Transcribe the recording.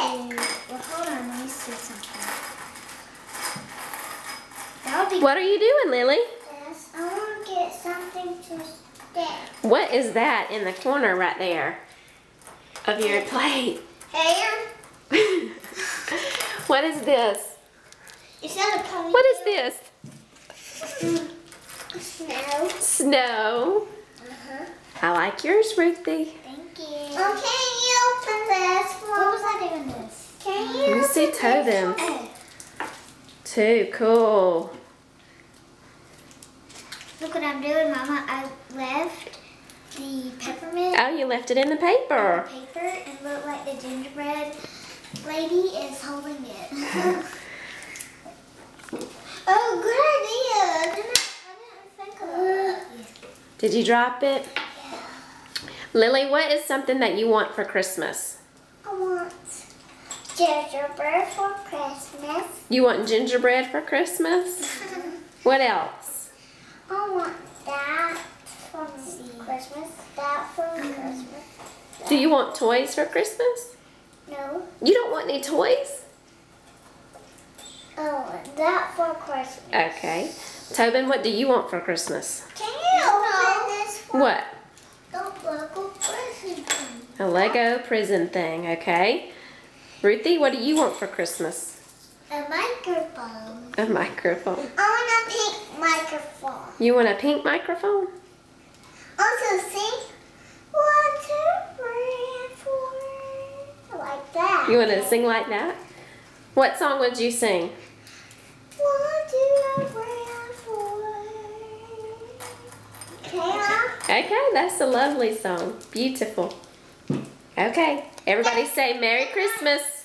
Well, hold on, let me see something. That would be. What are you doing, Lily? Yes, I want to get something to stick. What is that in the corner right there of your plate? Ham. What is this? Is that a pony? What is this? Snow. Snow. I like yours, Ruthie. Thank you. Oh, can you open this one? What was I doing this? Can you Let me see Tobin. Too cool. Look what I'm doing, Mama. I left the peppermint Oh, you left it in the paper. paper and look like the gingerbread lady is holding it. Oh, good idea. I didn't think of that. Did you drop it? Lily, what is something that you want for Christmas? I want gingerbread for Christmas. You want gingerbread for Christmas? What else? I want that for Christmas. That for Christmas. Do you want toys for Christmas? No. You don't want any toys? I want that for Christmas. Okay. Tobin, what do you want for Christmas? Can you open this one? What? The Lego prison thing. A Lego prison thing, okay. Ruthie, what do you want for Christmas? A microphone. A microphone. I want a pink microphone. You want a pink microphone? Also sing 1, 2, 3, 4. Like that. You want to sing like that? What song would you sing? 1, 2, 3, 4. Okay, Mom? Okay, that's a lovely song. Beautiful. Okay, everybody say Merry Christmas.